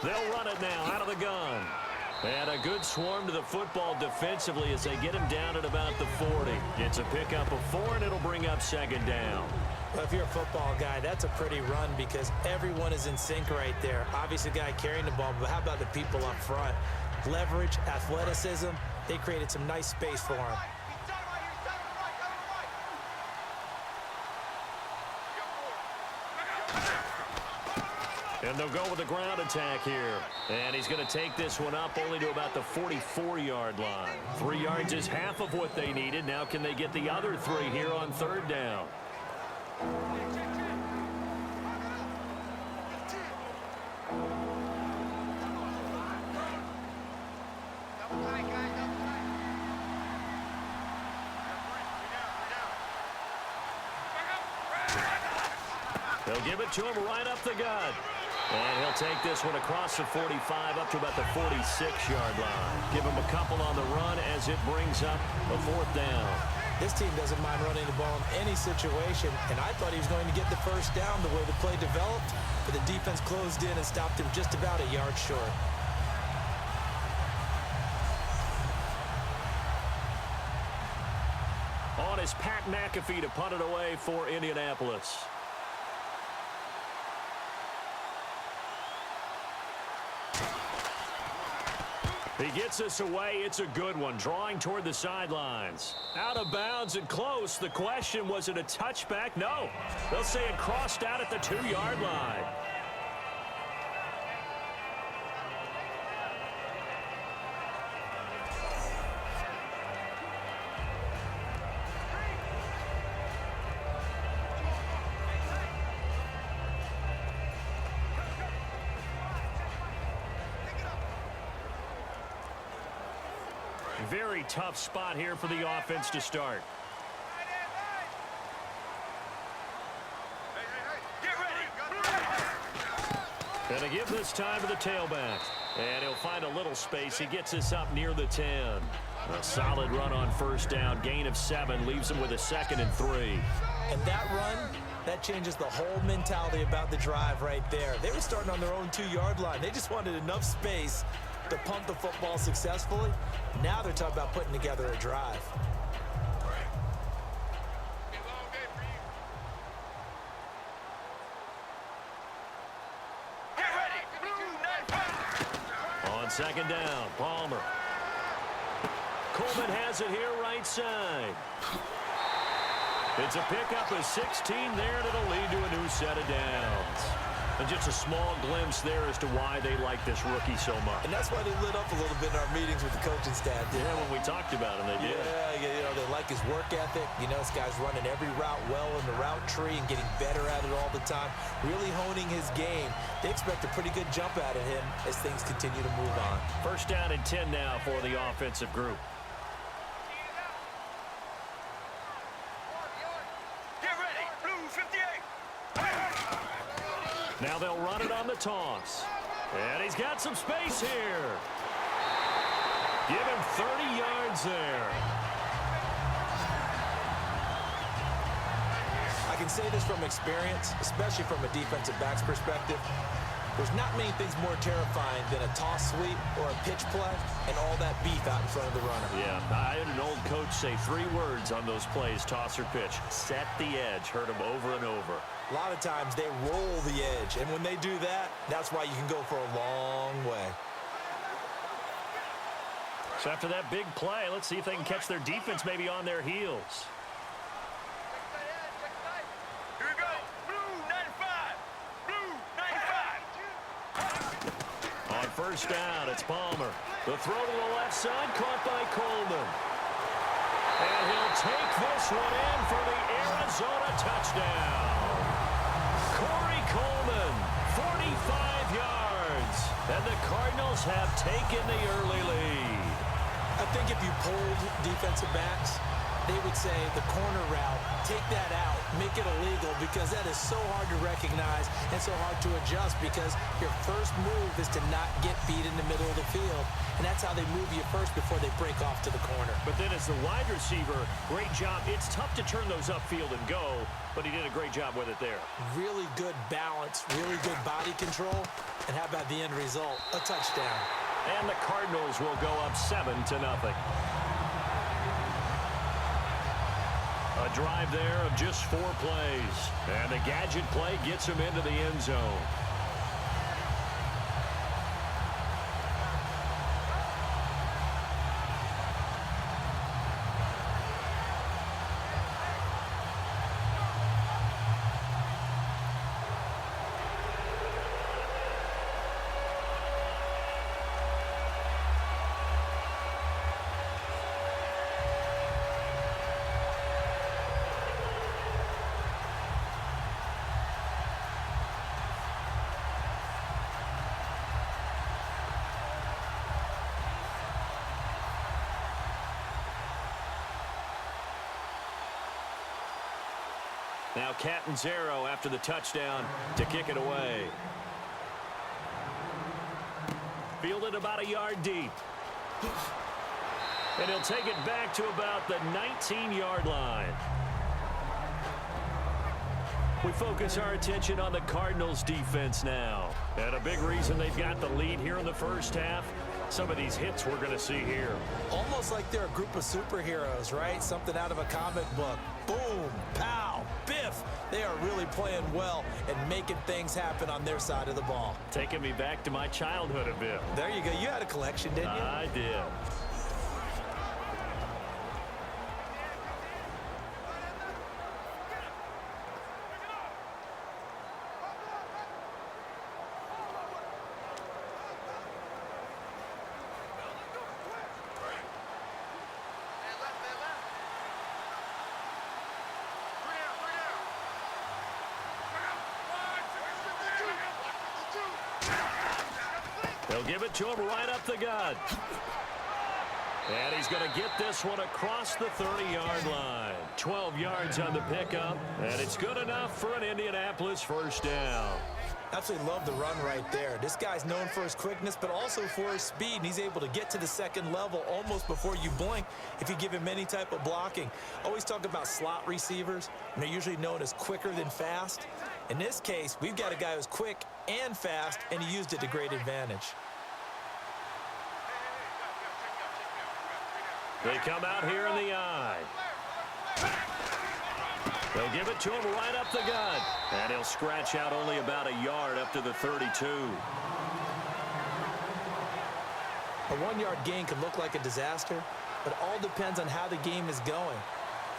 They'll run it now out of the gun. And a good swarm to the football defensively as they get him down at about the 40. It's a pickup of 4, and it'll bring up second down. Well, if you're a football guy, that's a pretty run because everyone is in sync right there. Obviously, the guy carrying the ball, but how about the people up front? Leverage, athleticism, they created some nice space for him. And they'll go with the ground attack here. And he's going to take this one up only to about the 44-yard line. 3 yards is half of what they needed. Now can they get the other 3 here on third down? They'll give it to him right up the gut. And he'll take this one across the 45 up to about the 46-yard line. Give him a couple on the run as it brings up a 4th down. This team doesn't mind running the ball in any situation, and I thought he was going to get the first down the way the play developed, but the defense closed in and stopped him just about a yard short. On is Pat McAfee to punt it away for Indianapolis. He gets us away. It's a good one. Drawing toward the sidelines. Out of bounds and close. The question, was it a touchback? No. They'll say it crossed out at the 2-yard line. Very tough spot here for the offense to start. Gonna give this time to the tailback. And he'll find a little space. He gets this up near the 10. A solid run on first down. Gain of 7 leaves him with a 2nd and 3. And that run, that changes the whole mentality about the drive right there. They were starting on their own 2-yard line. They just wanted enough space to pump the football successfully. Now they're talking about putting together a drive. On second down, Palmer. Coleman has it here right side. It's a pickup of 16 there, and it'll lead to a new set of downs. And just a small glimpse there as to why they like this rookie so much. And that's why they lit up a little bit in our meetings with the coaching staff. Yeah, when we talked about him, they did. Yeah, you know, they like his work ethic. You know, this guy's running every route well in the route tree and getting better at it all the time, really honing his game. They expect a pretty good jump out of him as things continue to move on. First down and 10 now for the offensive group. Now they'll run it on the toss. And he's got some space here. Give him 30 yards there. I can say this from experience, especially from a defensive back's perspective. There's not many things more terrifying than a toss sweep or a pitch play and all that beef out in front of the runner. Yeah, I had an old coach say 3 words on those plays, toss or pitch. Set the edge. Heard him over and over. A lot of times they roll the edge, and when they do that, that's why you can go for a long way. So after that big play, let's see if they can catch their defense maybe on their heels. Here we go. Blue 95. Blue 95. On first down, it's Palmer. The throw to the left side, caught by Coleman. And he'll take this one in for the Arizona touchdown. Corey Coleman, 45 yards. And the Cardinals have taken the early lead. I think if you polled defensive backs, they would say the corner route, take that out make it illegal, because that is so hard to recognize and so hard to adjust, because your first move is to not get beat in the middle of the field. And that's how they move you first before they break off to the corner. But then as the wide receiver, great job. It's tough to turn those upfield and go, but he did a great job with it there. Really good balance, really good body control. And how about the end result? A touchdown. And the Cardinals will go up 7-0. A drive there of just 4 plays. And the gadget play gets him into the end zone. Now Catanzaro after the touchdown to kick it away. Fielded about a yard deep. And he'll take it back to about the 19-yard line. We focus our attention on the Cardinals defense now. And a big reason they've got the lead here in the first half, some of these hits we're going to see here. Almost like they're a group of superheroes, right? Something out of a comic book. Boom, pow, biff. They are really playing well and making things happen on their side of the ball. Taking me back to my childhood a bit. There you go. You had a collection, didn't you? I did. They'll give it to him right up the gut. And he's going to get this one across the 30-yard line. 12 yards on the pickup, and it's good enough for an Indianapolis first down. Absolutely love the run right there. This guy's known for his quickness, but also for his speed, and he's able to get to the second level almost before you blink if you give him any type of blocking. Always talk about slot receivers, and they're usually known as quicker than fast. In this case, we've got a guy who's quick and fast, and he used it to great advantage. They come out here in the eye. They'll give it to him right up the gut. And he'll scratch out only about a yard up to the 32. A 1-yard gain can look like a disaster, but it all depends on how the game is going.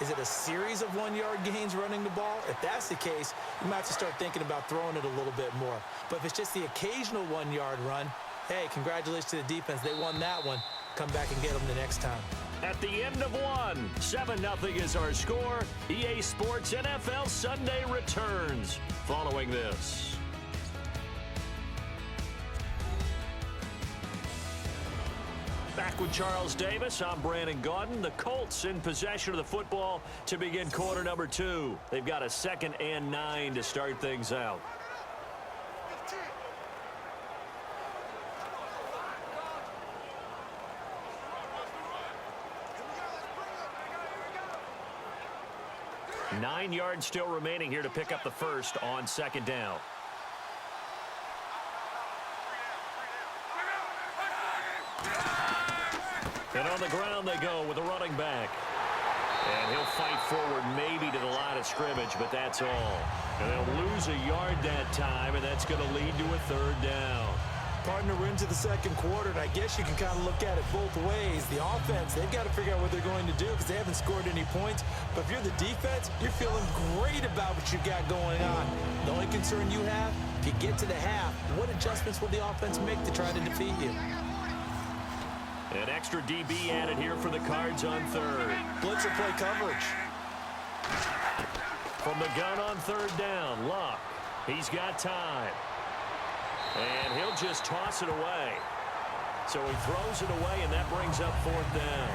Is it a series of 1-yard gains running the ball? If that's the case, you might have to start thinking about throwing it a little bit more. But if it's just the occasional 1-yard run, hey, congratulations to the defense. They won that one. Come back and get them the next time. At the end of one, 7-0 is our score. EA Sports NFL Sunday returns following this. Back with Charles Davis, I'm Brandon Gaudin. The Colts in possession of the football to begin quarter number 2. They've got a 2nd and 9 to start things out. Nine yards still remaining here to pick up the first on 2nd down. And on the ground they go with a running back. And he'll fight forward maybe to the line of scrimmage, but that's all. And they'll lose a yard that time, and that's going to lead to a 3rd down. Partner, we're into the second quarter, and I guess you can kind of look at it both ways. The offense, they've got to figure out what they're going to do because they haven't scored any points. But if you're the defense, you're feeling great about what you got going on. The only concern you have, if you get to the half, what adjustments will the offense make to try to defeat you? An extra DB added here for the Cards on 3rd. Blitzer play coverage. From the gun on 3rd down, Luck. He's got time. And he'll just toss it away. So he throws it away, and that brings up 4th down.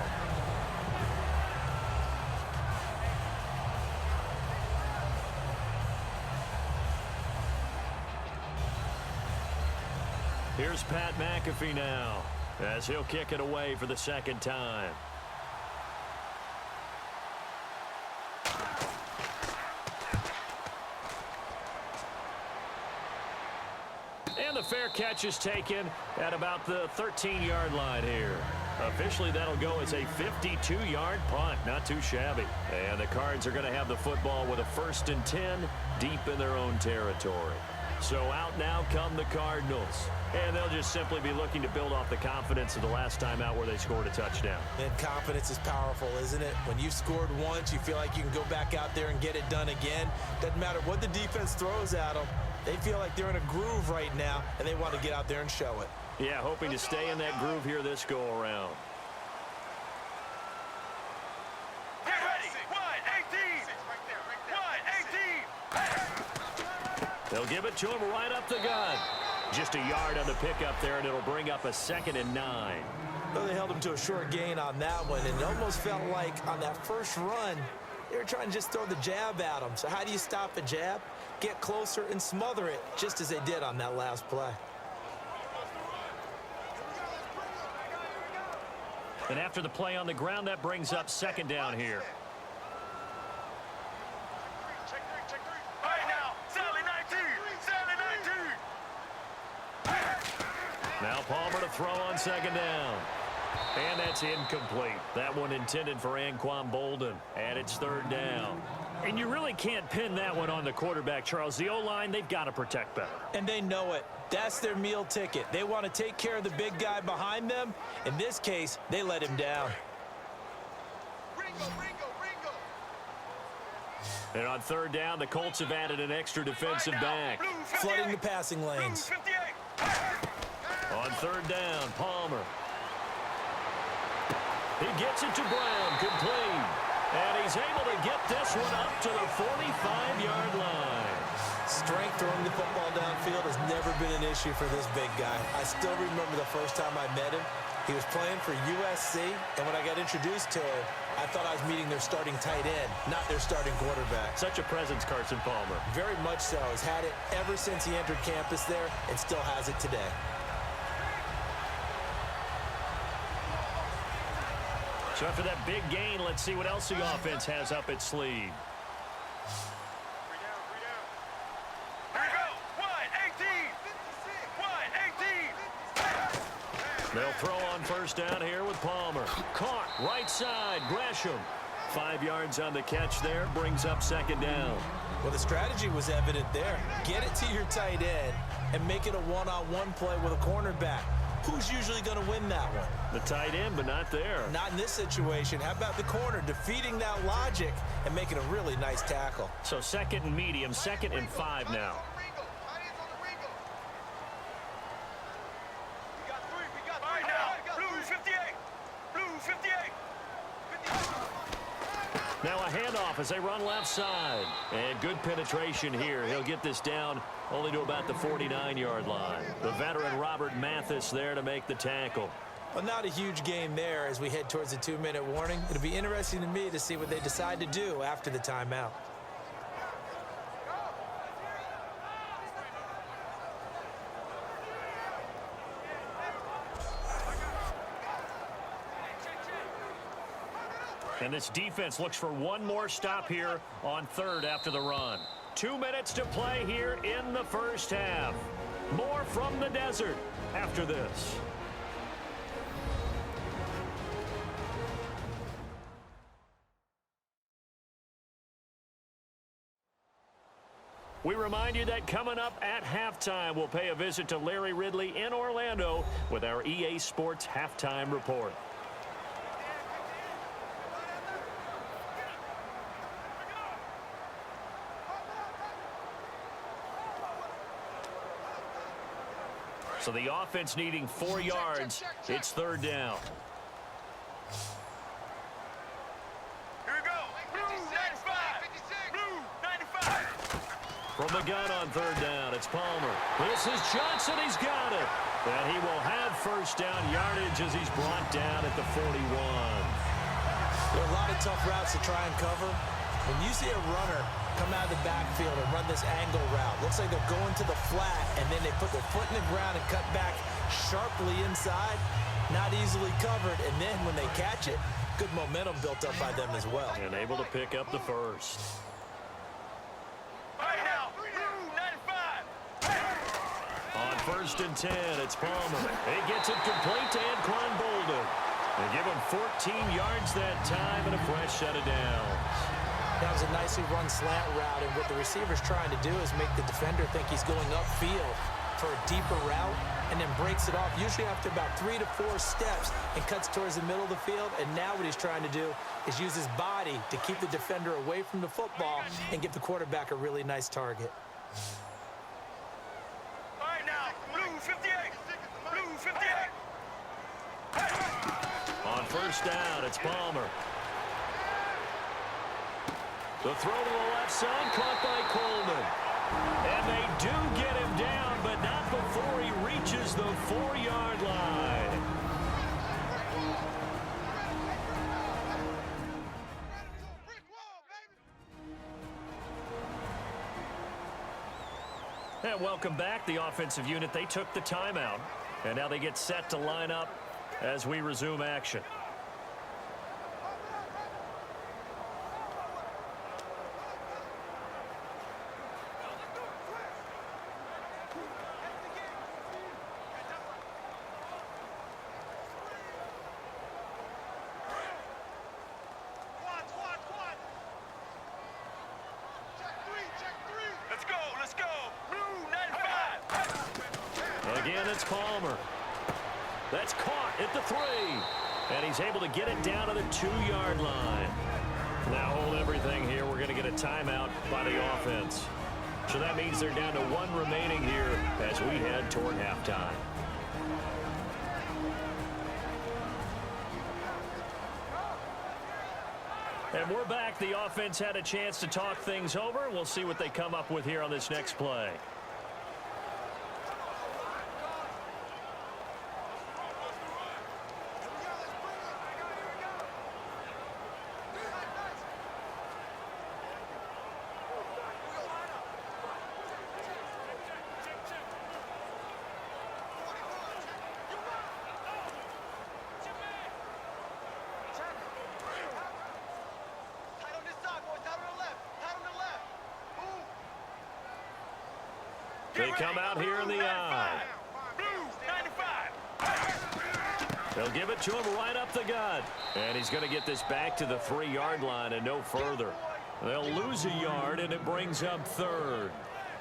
Here's Pat McAfee now, as he'll kick it away for the second time. And the fair catch is taken at about the 13-yard line here. Officially, that'll go as a 52-yard punt. Not too shabby. And the Cards are going to have the football with a 1st and 10 deep in their own territory. So out now come the Cardinals. And they'll just simply be looking to build off the confidence of the last time out where they scored a touchdown. And confidence is powerful, isn't it? When you've scored once, you feel like you can go back out there and get it done again. Doesn't matter what the defense throws at them. They feel like they're in a groove right now, and they want to get out there and show it. Yeah, hoping to stay in that groove here this go-around. Get ready. Wide 18. Wide 18. They'll give it to him right up the gut. Just a yard on the pickup there, and it'll bring up a 2nd and 9. Well, they held him to a short gain on that one, and it almost felt like on that first run, they were trying to just throw the jab at him. So how do you stop a jab? Get closer and smother it, just as they did on that last play. And after the play on the ground, that brings up 2nd down here. Check three. All right now, Sally 19. Now Palmer to throw on 2nd down. And that's incomplete. That one intended for Anquan Bolden. And it's 3rd down. And you really can't pin that one on the quarterback, Charles. The O-line, they've got to protect better. And they know it. That's their meal ticket. They want to take care of the big guy behind them. In this case, they let him down. Ringo. And on 3rd down, the Colts have added an extra defensive back. Flooding the passing lanes. On 3rd down, Palmer. He gets it to Brown, complete. And he's able to get this one up to the 45-yard line. Strength throwing the football downfield has never been an issue for this big guy. I still remember the first time I met him. He was playing for USC, and when I got introduced to him, I thought I was meeting their starting tight end, not their starting quarterback. Such a presence, Carson Palmer. Very much so. He's had it ever since he entered campus there and still has it today. So after that big gain, let's see what else the offense has up its sleeve. They'll throw on 1st down here with Palmer. Caught, right side, Gresham. 5 yards on the catch there, brings up 2nd down. Well, the strategy was evident there. Get it to your tight end and make it a one-on-one play with a cornerback. Who's usually going to win that one? The tight end, but not there. Not in this situation. How about the corner defeating that logic and making a really nice tackle? So 2nd and medium, 2nd and 5 now. Now a handoff as they run left side. And good penetration here. He'll get this down only to about the 49-yard line. The veteran Robert Mathis there to make the tackle. Well, not a huge game there as we head towards the 2-minute warning. It'll be interesting to me to see what they decide to do after the timeout. And this defense looks for one more stop here on 3rd after the run. 2 minutes to play here in the first half. More from the desert after this. We remind you that coming up at halftime, we'll pay a visit to Larry Ridley in Orlando with our EA Sports Halftime Report. So the offense needing 4 yards. It's 3rd down. Here we go. Blue 95. Blue 95. From the gun on 3rd down, it's Palmer. This is Johnson. He's got it. And he will have 1st down yardage as he's brought down at the 41. There are a lot of tough routes to try and cover. When you see a runner come out of the backfield field and run this angle route. Looks like they're going to the flat, and then they put their foot in the ground and cut back sharply inside. Not easily covered, and then when they catch it, good momentum built up by them as well. And able to pick up the first. Right now, blue 95. On 1st and 10, it's Palmer. He gets it complete to Anquan Bolden. They give him 14 yards that time and a fresh set of downs. That was a nicely run slant route, and what the receiver's trying to do is make the defender think he's going upfield for a deeper route, and then breaks it off, usually after about 3 to 4 steps, and cuts towards the middle of the field. And now what he's trying to do is use his body to keep the defender away from the football and give the quarterback a really nice target. All right now, blue 58. Blue 58. On 1st down, it's Palmer. The throw to the left side, caught by Coleman. And they do get him down, but not before he reaches the 4-yard line. And welcome back, the offensive unit. They took the timeout, and now they get set to line up as we resume action. Let's go. Blue 95. Again, it's Palmer. That's caught at the 3. And he's able to get it down to the 2-yard line. Now hold everything here. We're going to get a timeout by the offense. So that means they're down to 1 remaining here as we head toward halftime. And we're back. The offense had a chance to talk things over. We'll see what they come up with here on this next play. They come out here in the eye. Blue 95. They'll give it to him right up the gut. And he's going to get this back to the 3-yard line and no further. They'll lose a yard, and it brings up 3rd.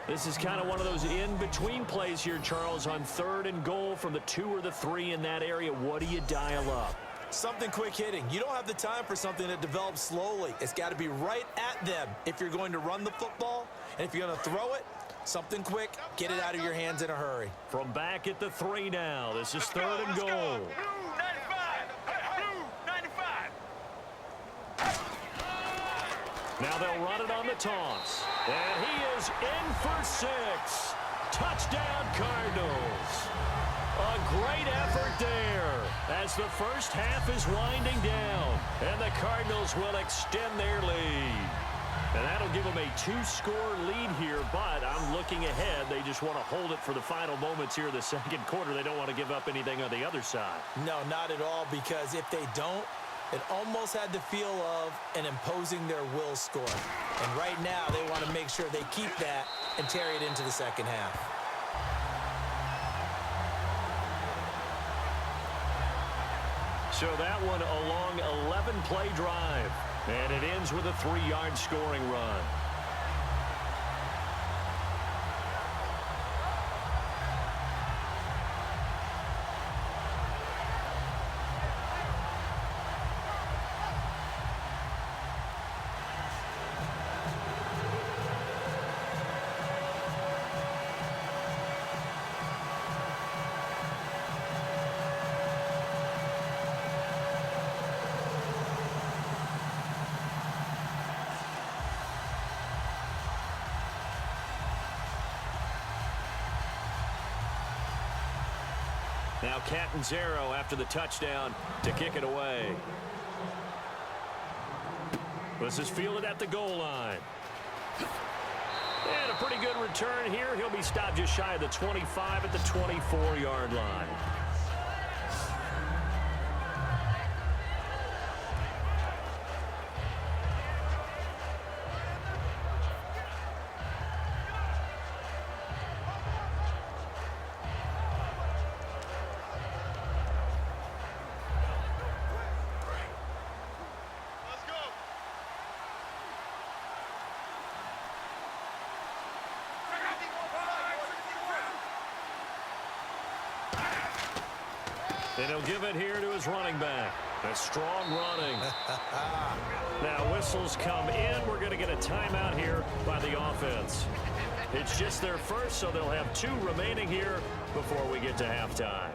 This is kind of one of those in-between plays here, Charles, on 3rd and goal from the 2 or the 3 in that area. What do you dial up? Something quick hitting. You don't have the time for something that develops slowly. It's got to be right at them if you're going to run the football. And if you're going to throw it, something quick, get it out of your hands in a hurry. From back at the 3 now. This is 3rd and goal. Blue 95. Blue 95. Now they'll run it on the toss. And he is in for 6. Touchdown, Cardinals. A great effort there as the first half is winding down. And the Cardinals will extend their lead. And that'll give them a 2-score lead here, but I'm looking ahead. They just want to hold it for the final moments here of the second quarter. They don't want to give up anything on the other side. No, not at all, because if they don't, it almost had the feel of an imposing their will score. And right now, they want to make sure they keep that and carry it into the second half. So that one a long 11-play drive. And it ends with a 3-yard scoring run. Now Catanzaro after the touchdown to kick it away. This is fielded at the goal line. good return here. He'll be stopped just shy of the 25 at the 24-yard line. And he'll give it here to his running back. A strong running. Now whistles come in. We're going to get a timeout here by the offense. It's just their first, so they'll have 2 remaining here before we get to halftime.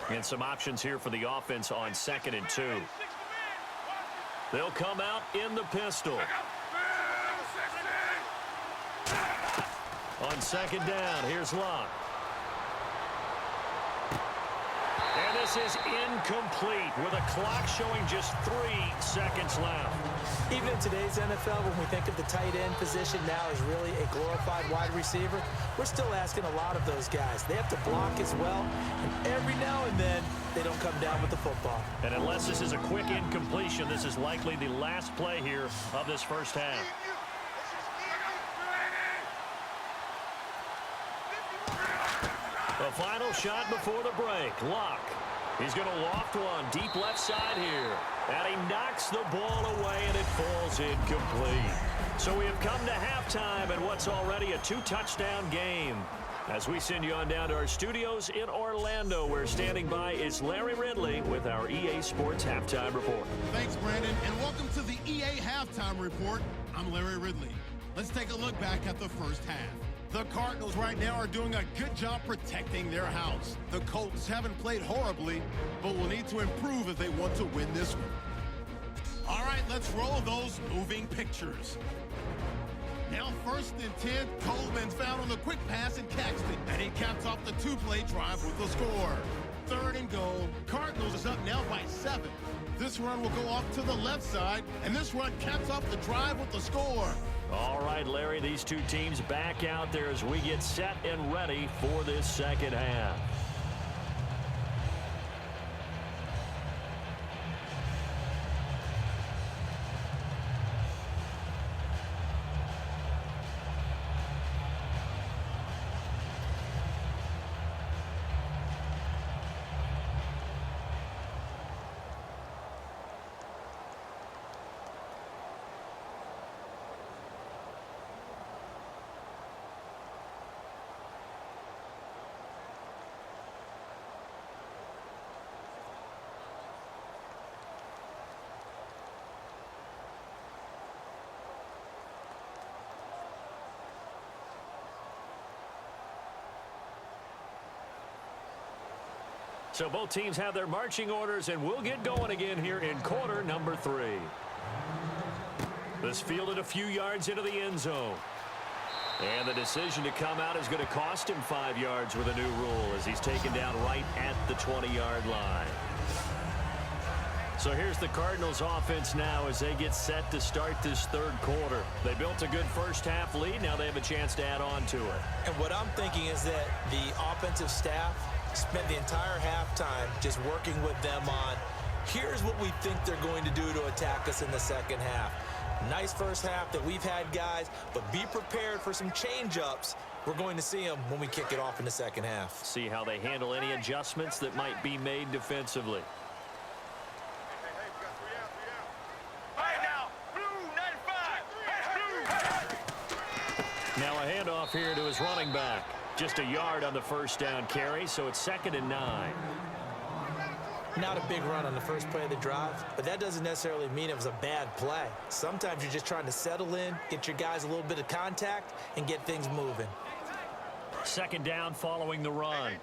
And some options here for the offense on 2nd and 2. They'll come out in the pistol. On 2nd down, here's Locke. And this is incomplete with a clock showing just 3 seconds left. Even in today's NFL, when we think of the tight end position now as really a glorified wide receiver, we're still asking a lot of those guys. They have to block as well, and every now and then they don't come down with the football. And unless this is a quick incompletion, this is likely the last play here of this first half. The final shot before the break. Locke. He's going to loft one deep left side here. And he knocks the ball away, and it falls incomplete. So we have come to halftime in what's already a 2-touchdown game. As we send you on down to our studios in Orlando, where standing by is Larry Ridley with our EA Sports Halftime Report. Thanks, Brandon, and welcome to the EA Halftime Report. I'm Larry Ridley. Let's take a look back at the first half. The Cardinals right now are doing a good job protecting their house. The Colts haven't played horribly, but will need to improve if they want to win this one. All right, let's roll those moving pictures. Now 1st and 10, Coleman's found on the quick pass and Caxton, and he caps off the 2-play drive with the score. 3rd and goal, Cardinals is up now by 7. This run will go off to the left side, and this run caps off the drive with the score. All right, Larry, these 2 teams back out there as we get set and ready for this second half. So both teams have their marching orders, and we'll get going again here in quarter number 3. This fielded a few yards into the end zone. And the decision to come out is going to cost him 5 yards with a new rule as he's taken down right at the 20-yard line. So here's the Cardinals offense now as they get set to start this 3rd quarter. They built a good first half lead. Now they have a chance to add on to it. And what I'm thinking is that the offensive staff spent the entire halftime just working with them on, here's what we think they're going to do to attack us in the second half. Nice first half that we've had, guys, but be prepared for some change-ups. We're going to see them when we kick it off in the second half. See how they handle any adjustments that might be made defensively. Now a handoff here to his running back. Just a yard on the first down carry, so it's 2nd and 9. Not a big run on the first play of the drive, but that doesn't necessarily mean it was a bad play. Sometimes you're just trying to settle in, get your guys a little bit of contact, and get things moving. 2nd down following the run.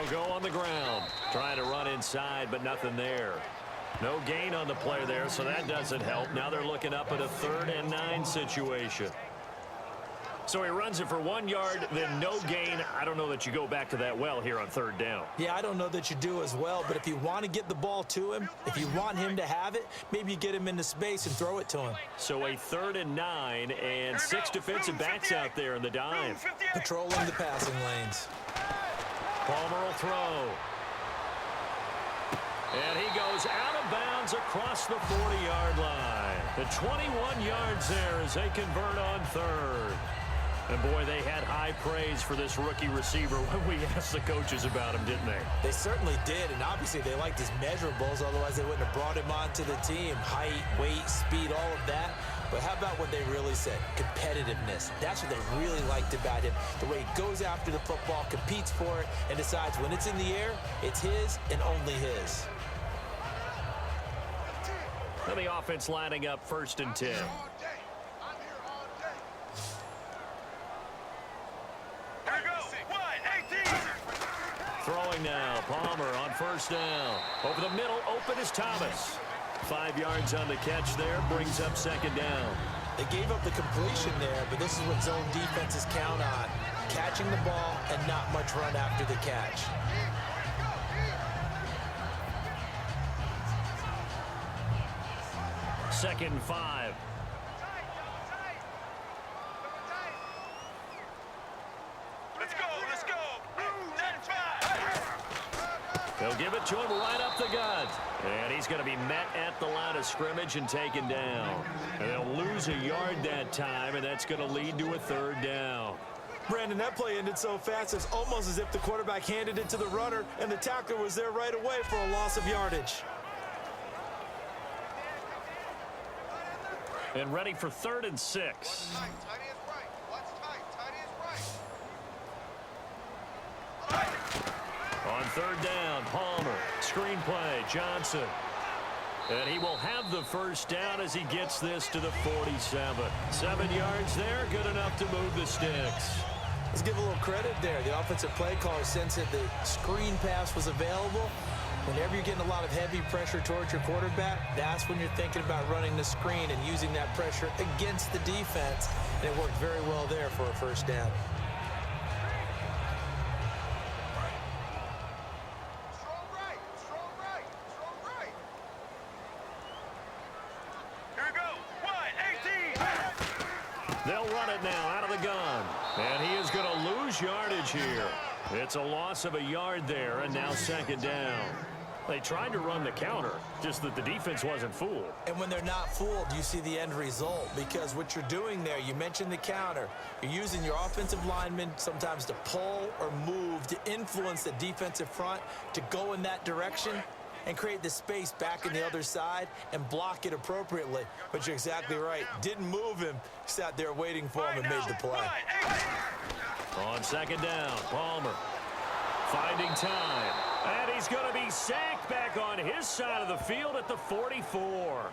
They'll go on the ground. Trying to run inside, but nothing there. No gain on the play there, so that doesn't help. Now they're looking up at a 3rd and 9 situation. So he runs it for 1 yard, then no gain. I don't know that you go back to that well here on 3rd down. Yeah, I don't know that you do as well, but if you want to get the ball to him, if you want him to have it, maybe you get him into space and throw it to him. So a 3rd and 9 and 6 defensive backs out there in the dive. Patrolling the passing lanes. Palmer will throw. And he goes out of bounds across the 40-yard line. The 21 yards there as they convert on 3rd. And, boy, they had high praise for this rookie receiver when we asked the coaches about him, didn't they? They certainly did, and obviously they liked his measurables. Otherwise, they wouldn't have brought him onto the team. Height, weight, speed, all of that. But how about what they really said? Competitiveness. That's what they really liked about him. The way he goes after the football, competes for it, and decides when it's in the air, it's his and only his. And the offense lining up 1st and 10. Throwing now, Palmer on 1st down. Over the middle, open is Thomas. 5 yards on the catch there, brings up 2nd down. They gave up the completion there, but this is what zone defenses count on. Catching the ball and not much run after the catch. Second and 5. Let's go, let's go. 9-5. They'll give it to him right up the gut. And he's going to be met at the line of scrimmage and taken down. And they'll lose a yard that time, and that's going to lead to a 3rd down. Brandon, that play ended so fast, it's almost as if the quarterback handed it to the runner, and the tackler was there right away for a loss of yardage. And ready for 3rd and 6. Tight is right. What's tight? Tight is right. On 3rd down, Palmer. Screen play, Johnson. And he will have the 1st down as he gets this to the 47. 7 yards there, good enough to move the sticks. Let's give a little credit there. The offensive play caller sensed that the screen pass was available. Whenever you're getting a lot of heavy pressure towards your quarterback, that's when you're thinking about running the screen and using that pressure against the defense. And it worked very well there for a 1st down. Strong right. Strong right. Strong right. Here we go. Wide, 18. They'll run it now out of the gun. And he is going to lose yardage here. It's a loss of a yard there, and now 2nd down. They tried to run the counter, just that the defense wasn't fooled. And when they're not fooled, you see the end result, because what you're doing there, you mentioned the counter. You're using your offensive linemen sometimes to pull or move to influence the defensive front to go in that direction and create the space back in the other side and block it appropriately. But you're exactly right. Didn't move him. Sat there waiting for him and made the play. On 2nd down, Palmer finding time. And he's going to be sacked back on his side of the field at the 44.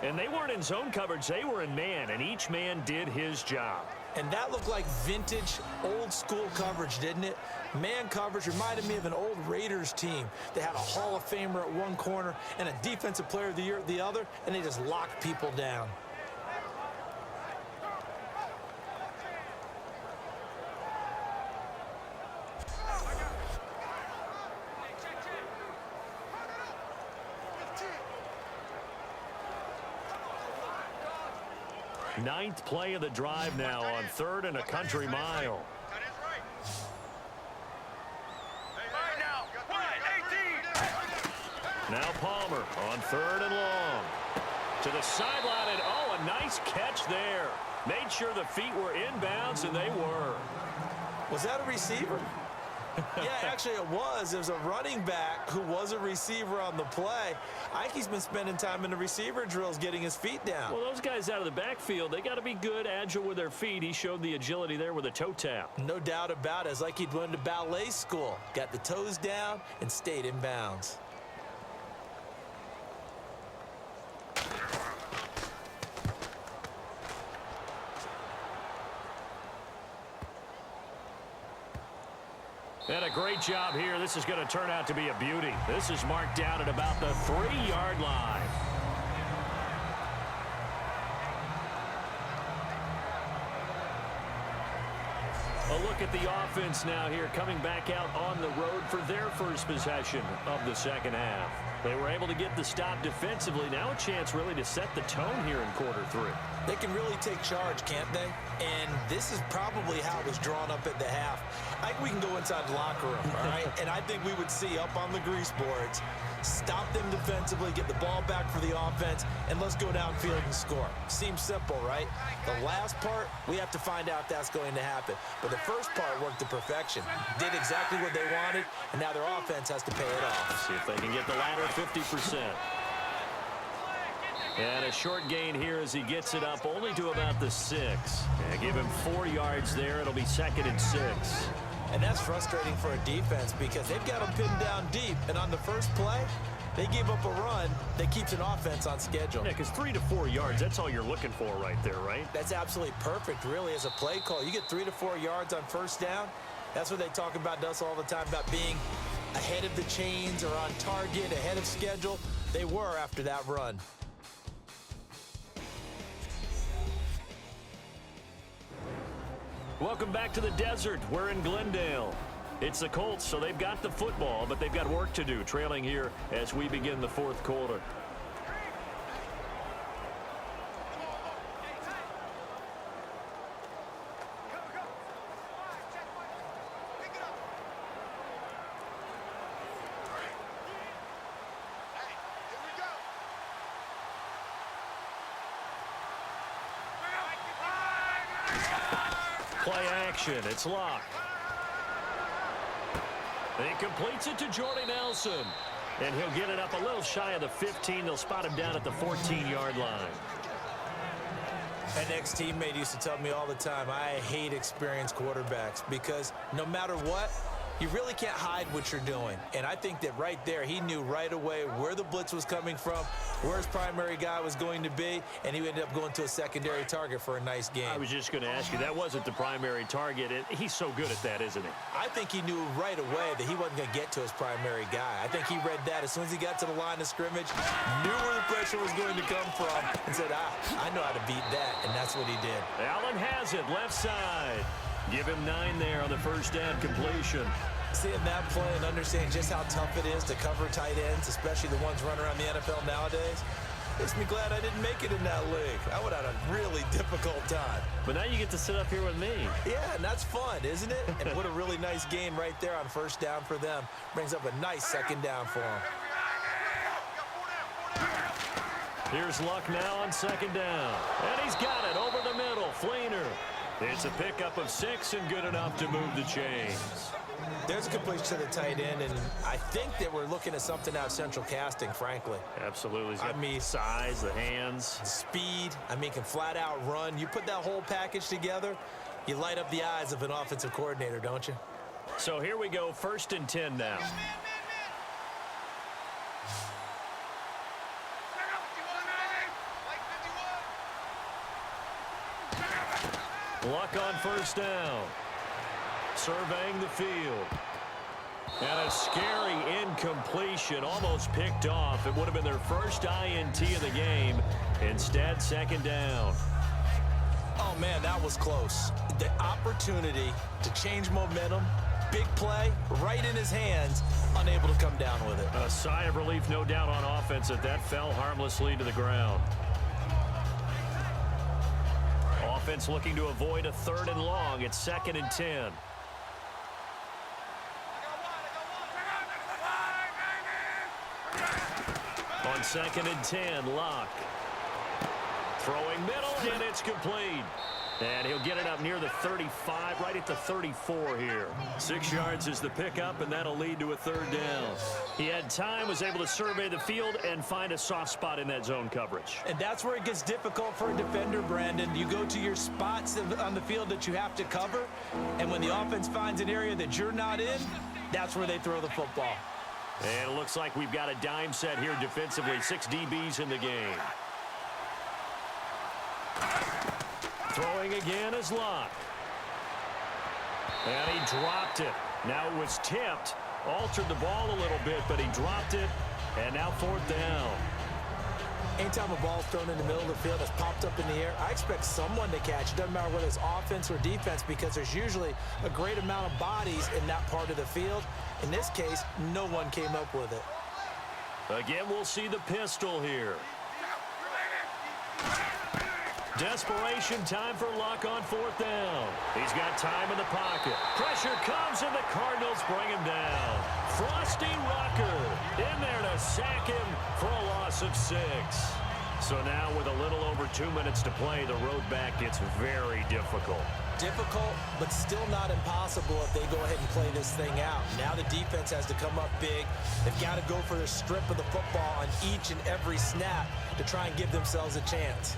And they weren't in zone coverage. They were in man, and each man did his job. And that looked like vintage, old-school coverage, didn't it? Man coverage reminded me of an old Raiders team. They had a Hall of Famer at one corner and a Defensive Player of the Year at the other, and they just locked people down. Ninth play of the drive now on 3rd and a country mile. That is right. Right now. Wide, 18. Now Palmer on 3rd and long. To the sideline, and oh, a nice catch there. Made sure the feet were inbounds, and they were. Was that a receiver? Yeah, actually it was. It was a running back who was a receiver on the play. Ike's been spending time in the receiver drills getting his feet down. Well, those guys out of the backfield, they got to be good, agile with their feet. He showed the agility there with a toe tap. No doubt about it. It's like he'd went to ballet school. Got the toes down and stayed in bounds. And a great job here. This is going to turn out to be a beauty. This is marked out at about the 3-yard line. A look at the offense now here, coming back out on the road for their first possession of the second half. They were able to get the stop defensively. Now a chance really to set the tone here in quarter 3. They can really take charge, can't they? And this is probably how it was drawn up at the half. I think we can go inside the locker room, all right? And I think we would see up on the grease boards, stop them defensively, get the ball back for the offense, and let's go downfield and score. Seems simple, right? The last part, we have to find out if that's going to happen. But the first part worked to perfection. Did exactly what they wanted, and now their offense has to pay it off. See if they can get the latter 50%. And a short gain here as he gets it up only to about the 6. And give him 4 yards there. It'll be 2nd and 6. And that's frustrating for a defense because they've got them pinned down deep. And on the first play, they gave up a run that keeps an offense on schedule. Yeah, because 3 to 4 yards, that's all you're looking for right there, right? That's absolutely perfect, really, as a play call. You get 3 to 4 yards on first down. That's what they talk about to us all the time, about being ahead of the chains or on target, ahead of schedule. They were after that run. Welcome back to the desert. We're in Glendale. It's the Colts, so they've got the football, but they've got work to do, trailing here as we begin the 4th quarter. Play action. It's Locke. He completes it to Jordy Nelson. And he'll get it up a little shy of the 15. They'll spot him down at the 14-yard line. An ex-teammate used to tell me all the time, I hate experienced quarterbacks because no matter what, you really can't hide what you're doing. And I think that right there, he knew right away where the blitz was coming from, where his primary guy was going to be, and he ended up going to a secondary target for a nice game. I was just going to ask you, that wasn't the primary target. He's so good at that, isn't he? I think he knew right away that he wasn't going to get to his primary guy. I think he read that as soon as he got to the line of scrimmage, knew where the pressure was going to come from, and said, I know how to beat that, and that's what he did. Allen has it, left side. Give him 9 there on the first down completion. Seeing that play and understanding just how tough it is to cover tight ends, especially the ones running around the NFL nowadays, makes me glad I didn't make it in that league. I would have had a really difficult time. But now you get to sit up here with me. Yeah, and that's fun, isn't it? And what a really nice gain right there on first down for them. Brings up a nice second down for them. Here's Luck now on second down. And he's got it over the middle. Fleener. It's a pickup of 6 and good enough to move the chains. There's a completion to the tight end, and I think that we're looking at something out of Central Casting, frankly. Absolutely. He's got size, the hands. Speed. Can flat out run. You put that whole package together, you light up the eyes of an offensive coordinator, don't you? So here we go, 1st and 10 now. Luck on first down. Surveying the field. And a scary incompletion, almost picked off. It would have been their first INT of the game. Instead, second down. Oh, man, that was close. The opportunity to change momentum, big play, right in his hands, unable to come down with it. A sigh of relief, no doubt, on offense that fell harmlessly to the ground. Offense looking to avoid a 3rd and long. It's 2nd and 10. On 2nd and 10, Locke. Throwing middle, and it's complete. And he'll get it up near the 35, right at the 34 here. 6 yards is the pickup, and that'll lead to a 3rd down. He had time, was able to survey the field and find a soft spot in that zone coverage. And that's where it gets difficult for a defender, Brandon. You go to your spots on the field that you have to cover, and when the offense finds an area that you're not in, that's where they throw the football. And it looks like we've got a dime set here defensively. 6 DBs in the game. Throwing again is Locke. And he dropped it. Now it was tipped, altered the ball a little bit, but he dropped it, and now 4th down. Anytime a ball's thrown in the middle of the field that's popped up in the air, I expect someone to catch. It doesn't matter whether it's offense or defense because there's usually a great amount of bodies in that part of the field. In this case, no one came up with it. Again, we'll see the pistol here. Desperation time for Luck on 4th down. He's got time in the pocket. Pressure comes, and the Cardinals bring him down. Frosty Rucker in there to sack him for a loss of 6. So now with a little over 2 minutes to play, the road back gets very difficult. Difficult, but still not impossible if they go ahead and play this thing out. Now the defense has to come up big. They've got to go for the strip of the football on each and every snap to try and give themselves a chance.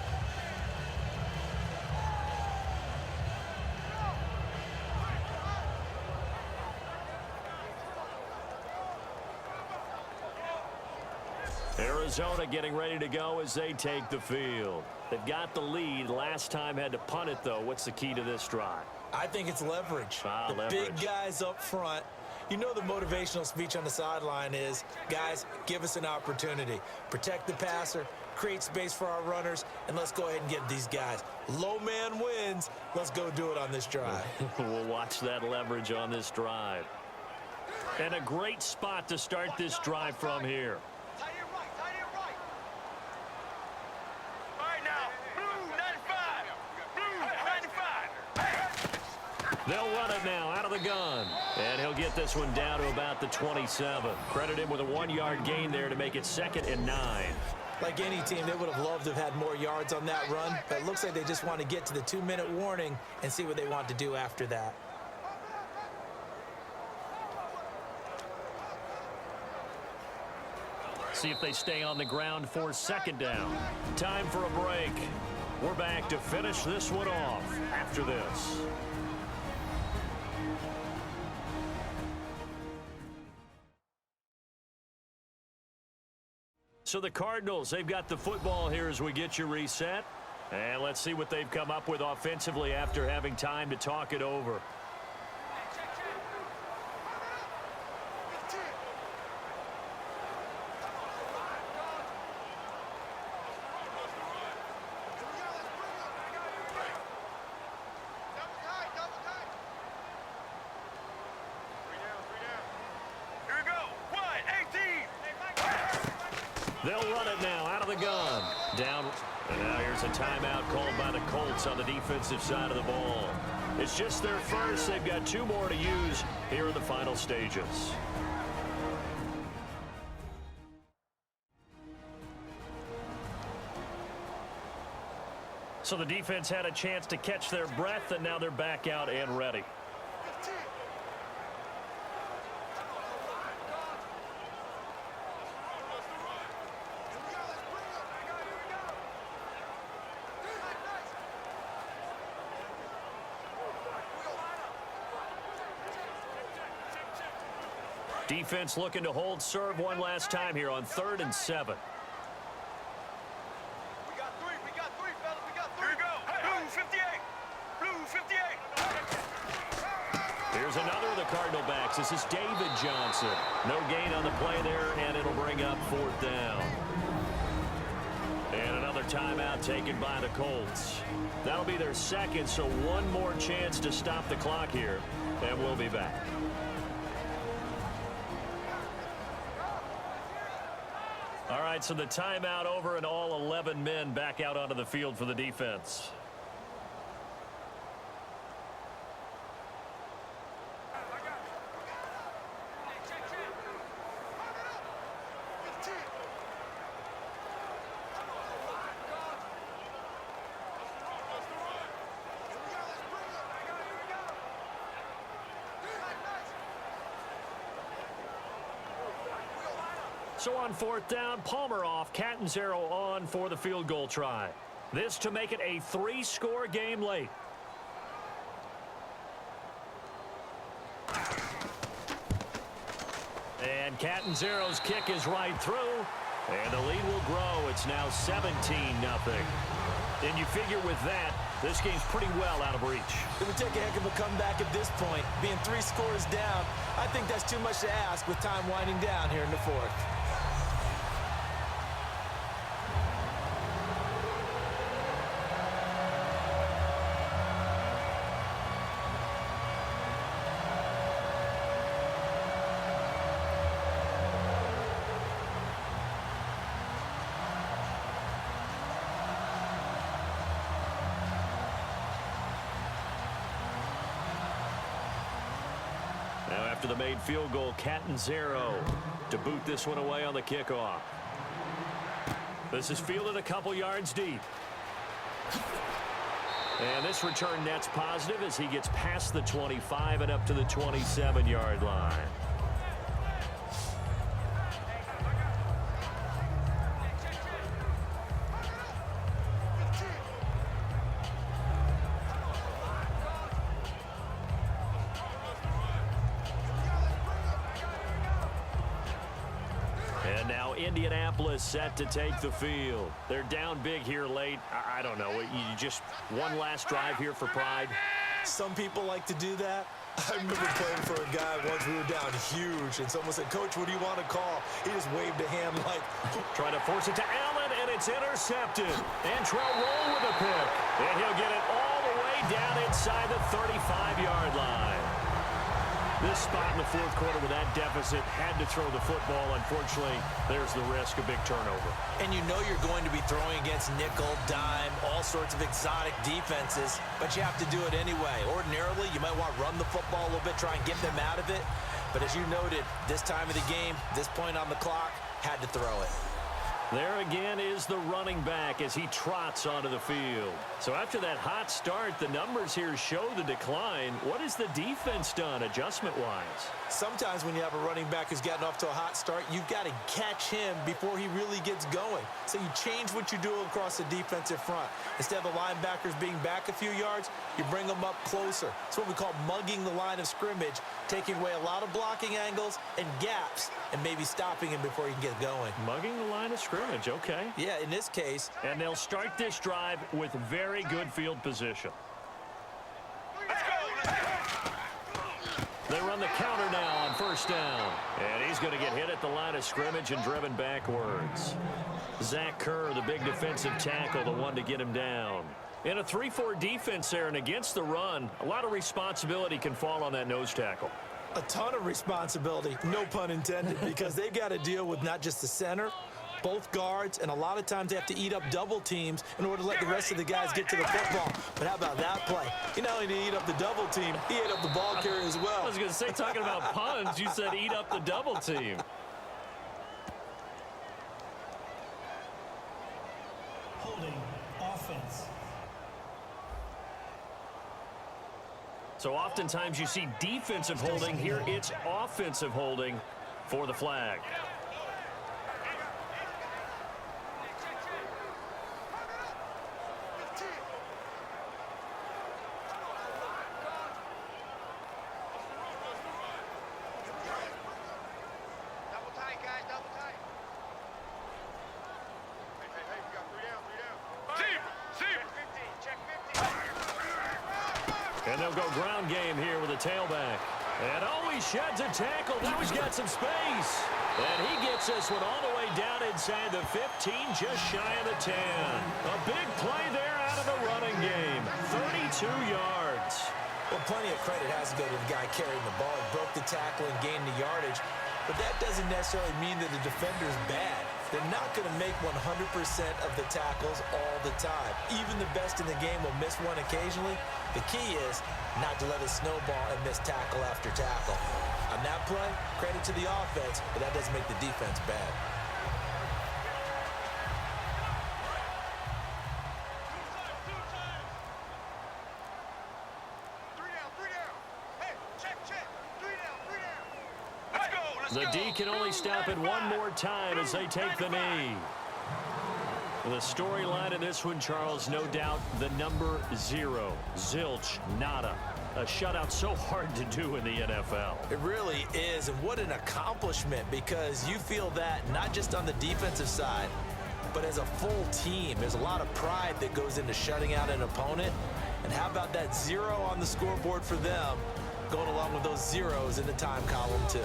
Arizona getting ready to go as they take the field. They've got the lead. Last time had to punt it, though. What's the key to this drive? I think it's leverage. The leverage. Big guys up front. You know the motivational speech on the sideline is, guys, give us an opportunity. Protect the passer, create space for our runners, and let's go ahead and get these guys. Low man wins. Let's go do it on this drive. We'll watch that leverage on this drive. And a great spot to start this drive from here. Tight end right, tight end right. All right now, blue 95. Blue 95. They'll run it now out of the gun. And he'll get this one down to about the 27. Credit him with a 1-yard gain there to make it 2nd and 9. Like any team, they would have loved to have had more yards on that run, but it looks like they just want to get to the 2-minute warning and see what they want to do after that. See if they stay on the ground for 2nd down. Time for a break. We're back to finish this one off after this. So the Cardinals, they've got the football here as we get you reset. And let's see what they've come up with offensively after having time to talk it over. They'll run it now out of the gun. Down. And now here's a timeout called by the Colts on the defensive side of the ball. It's just their first. They've got 2 more to use here in the final stages. So the defense had a chance to catch their breath, and now they're back out and ready. Defense looking to hold serve one last time here on 3rd and 7. We got 3, fellas, we got 3. Here we go. Blue 58. Blue 58. Here's another of the Cardinal backs. This is David Johnson. No gain on the play there, and it'll bring up 4th down. And another timeout taken by the Colts. That'll be their 2nd, so 1 more chance to stop the clock here, and we'll be back. All right, so the timeout over and all 11 men back out onto the field for the defense. So on 4th down, Palmer off, Catanzaro on for the field goal try. This to make it a 3-score game late. And Catanzaro's kick is right through, and the lead will grow. It's now 17-0. And you figure with that, This game's pretty well out of reach. It would take a heck of a comeback at this point. Being 3 scores down, I think that's too much to ask with time winding down here in the 4th. Now after the made field goal, cat and 0 to boot this one away on the kickoff. This is fielded a couple yards deep. And this return net's positive as he gets past the 25 and up to the 27-yard line. And now Indianapolis set to take the field. They're down big here late. I don't know. You just one last drive here for pride. Some people like to do that. I remember playing for a guy once. We were down huge, and someone said, "Coach, what do you want to call?" He just waved a hand like... Trying to force it to Allen, and it's intercepted. Antrell Roll with a pick. And he'll get it all the way down inside the 35-yard line. This spot in the 4th quarter with that deficit had to throw the football. Unfortunately, there's the risk of big turnover. And you know you're going to be throwing against nickel, dime, all sorts of exotic defenses, but you have to do it anyway. Ordinarily, you might want to run the football a little bit, try and get them out of it. But as you noted, this time of the game, this point on the clock, had to throw it. There again is the running back as he trots onto the field. So after that hot start, the numbers here show the decline. What has the defense done adjustment-wise? Sometimes when you have a running back who's gotten off to a hot start, you've got to catch him before he really gets going. So you change what you do across the defensive front. Instead of the linebackers being back a few yards, you bring them up closer. It's what we call mugging the line of scrimmage, taking away a lot of blocking angles and gaps, and maybe stopping him before he can get going. Mugging the line of scrimmage, okay. Yeah, in this case. And they'll start this drive with very good field position. Let's go. They run the counter now on 1st down. And he's going to get hit at the line of scrimmage and driven backwards. Zach Kerr, the big defensive tackle, the one to get him down. In a 3-4 defense there and against the run, a lot of responsibility can fall on that nose tackle. A ton of responsibility, no pun intended, because they've got to deal with not just the center, both guards, and a lot of times they have to eat up double teams in order to let the rest of the guys get to the football. But how about that play? He not only did he eat up the double team, he ate up the ball carrier as well. I was going to say, talking about puns, you said eat up the double team. Holding offense. So oftentimes you see defensive holding. Here it's offensive holding for the flag. Double tight, guys, double tight. Hey, we got 3 down, 3 down. Check 15, check 15. And they'll go ground game here with a tailback. And he sheds a tackle. Now he's got some space. And he gets this one all the way down inside the 15, just shy of the 10. A big play there out of the running game. 32 yards. Well, plenty of credit has to go to the guy carrying the ball. He broke the tackle and gained the yardage. But that doesn't necessarily mean that the defender's bad. They're not going to make 100% of the tackles all the time. Even the best in the game will miss one occasionally. The key is not to let it snowball and miss tackle after tackle. On that play, credit to the offense, but that doesn't make the defense bad. The D can only stop it one more time as they take the knee. The storyline in this one, Charles, no doubt the number 0. Zilch, nada. A shutout so hard to do in the NFL. It really is, and what an accomplishment, because you feel that not just on the defensive side, but as a full team, there's a lot of pride that goes into shutting out an opponent. And how about that 0 on the scoreboard for them, going along with those zeros in the time column, too.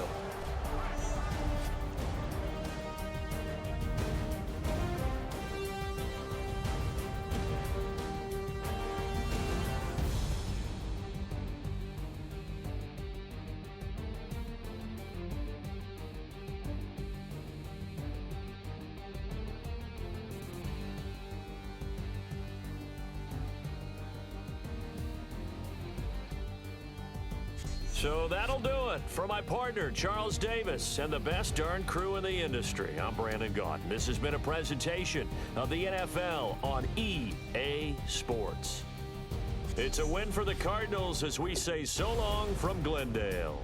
So that'll do it. For my partner, Charles Davis, and the best darn crew in the industry, I'm Brandon Gaudin. This has been a presentation of the NFL on EA Sports. It's a win for the Cardinals as we say so long from Glendale.